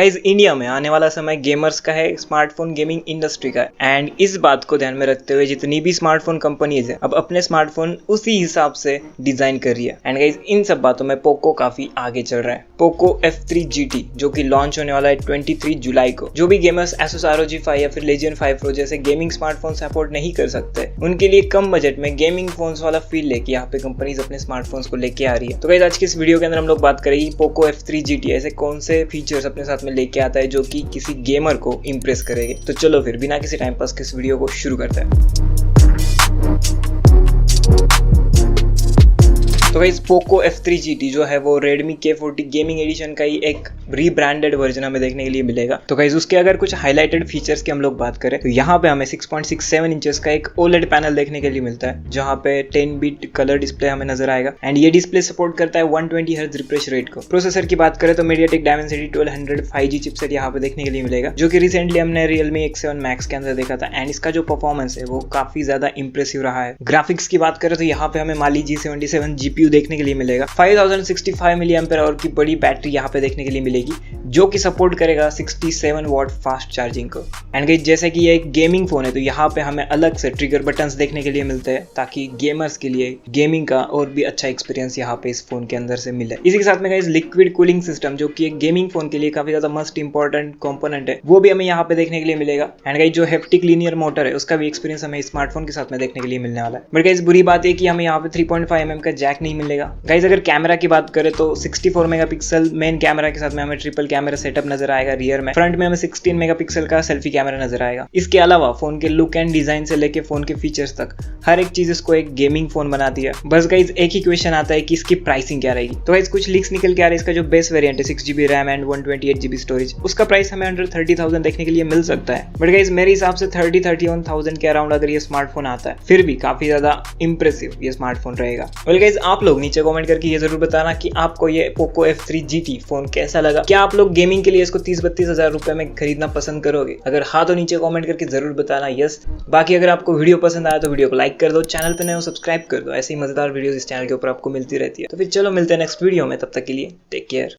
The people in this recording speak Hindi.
गाइस इंडिया में आने वाला समय गेमर्स का है, स्मार्टफोन गेमिंग इंडस्ट्री का है एंड इस बात को ध्यान में रखते हुए जितनी भी स्मार्टफोन कंपनीज है अब अपने स्मार्टफोन उसी हिसाब से डिजाइन कर रही है। एंड गाइस इन सब बातों में पोको काफी आगे चल रहा है। पोको F3 GT जो कि लॉन्च होने वाला है 23 जुलाई को। जो भी गेमर्स Asus ROG 5 या फिर Legion 5 Pro जैसे गेमिंग स्मार्टफोन सपोर्ट नहीं कर सकते उनके लिए कम बजट में गेमिंग फोन्स वाला फील लेके यहाँ पे कंपनीज अपने स्मार्टफोन्स को लेके आ रही है। तो गाइस आज की इस वीडियो के अंदर हम लोग बात करेंगे पोको F3 GT ऐसे कौन से फीचर्स अपने साथ में लेके आता है जो कि किसी गेमर को इम्प्रेस करेंगे। तो चलो फिर बिना किसी टाइम पास के इस वीडियो को शुरू करते हैं। तो गाइस पोको F3 GT जो है वो Redmi K40 गेमिंग एडिशन का ही एक रीब्रांडेड वर्जन हमें देखने के लिए मिलेगा। तो गाइस उसके अगर कुछ हाईलाइटेड फीचर्स की हम लोग बात करें तो यहाँ पे हमें 6.67 इंचेस का एक OLED पैनल देखने के लिए मिलता है जहाँ पे 10 बिट कलर डिस्प्ले हमें नजर आएगा एंड ये डिस्प्ले सपोर्ट करता है 120 हर्ट्ज रिफ्रेश रेट को। प्रोसेसर की बात करें तो MediaTek Dimensity 1200 5G चिपसेट यहाँ पे देखने के लिए मिलेगा जो कि रिसेंटली हमने Realme X7 Max के अंदर देखा था एंड इसका जो परफॉर्मेंस है वो काफी ज्यादा इंप्रेसिव रहा है। ग्राफिक्स की बात करें तो यहाँ पे हमें Mali G77 GPU देखने के लिए मिलेगा। 5065 mAh की बड़ी बैटरी यहाँ पे देखने के लिए मिलेगी जो कि सपोर्ट करेगा 67 वॉट फास्ट चार्जिंग को। एंड गाइस जैसे कि ये एक गेमिंग फोन है तो यहाँ पे हमें अलग से ट्रिगर बटन्स देखने के लिए मिलते हैं ताकि गेमर्स के लिए गेमिंग का और भी अच्छा एक्सपीरियंस यहाँ पे इस फोन के अंदर से मिले। इसी के साथ में गाइस लिक्विड कूलिंग सिस्टम जो कि एक गेमिंग फोन के लिए काफी ज्यादा मस्ट इंपॉर्टेंट कंपोनेंट है वो भी हमें यहाँ पे देखने के लिए मिलेगा। एंड गाइस जो हेप्टिक लीनियर मोटर है उसका भी एक्सपीरियंस हमें स्मार्टफोन के साथ में देखने के लिए मिलने वाला है। बट गाइस बुरी बात है कि हमें यहाँ पे 3.5mm का जैक नहीं मिलेगा। गाइस अगर कैमरा की बात करें तो 64 मेगापिक्सल मेन कैमरा के साथ में हमें ट्रिपल कैमरा सेटअप नजर आएगा रियर में। फ्रंट में हमें 16 मेगापिक्सल का सेल्फी कैमरा नजर आएगा। इसके अलावा फोन के लुक एंड डिजाइन से लेके फोन के फीचर्स तक हर एक चीज इसको एक गेमिंग फोन बनाती है। बस गाइस एक ही क्वेश्चन आता है कि इसकी प्राइसिंग क्या रहेगी। तो गाइस कुछ लीक्स निकल के आ रहे हैं इसका जो बेस वेरिएंट है 6GB RAM and 128GB storage उसका प्राइस हमें अंडर 30,000 देखने के लिए मिल सकता है। बट गाइस मेरे हिसाब से 31,000 के अराउंड अगर ये स्मार्टफोन आता है फिर भी काफी ज्यादा इंप्रेसिव ये स्मार्टफोन रहेगा। वेल गाइस आप लोग नीचे कमेंट करके ये जरूर बताना कि आपको ये पोको F3 GT फोन कैसा लगा। क्या आप लोग गेमिंग के लिए इसको 30-32 हजार रुपए में खरीदना पसंद करोगे? अगर हाँ तो नीचे कमेंट करके जरूर बताना यस। बाकी अगर आपको वीडियो पसंद आया तो वीडियो को लाइक कर दो, चैनल पे नए हो सब्सक्राइब कर दो। ऐसी मजेदार वीडियोस इस चैनल के ऊपर आपको मिलती रहती है। तो फिर चलो मिलते हैं नेक्स्ट वीडियो में, तब तक के लिए टेक केयर।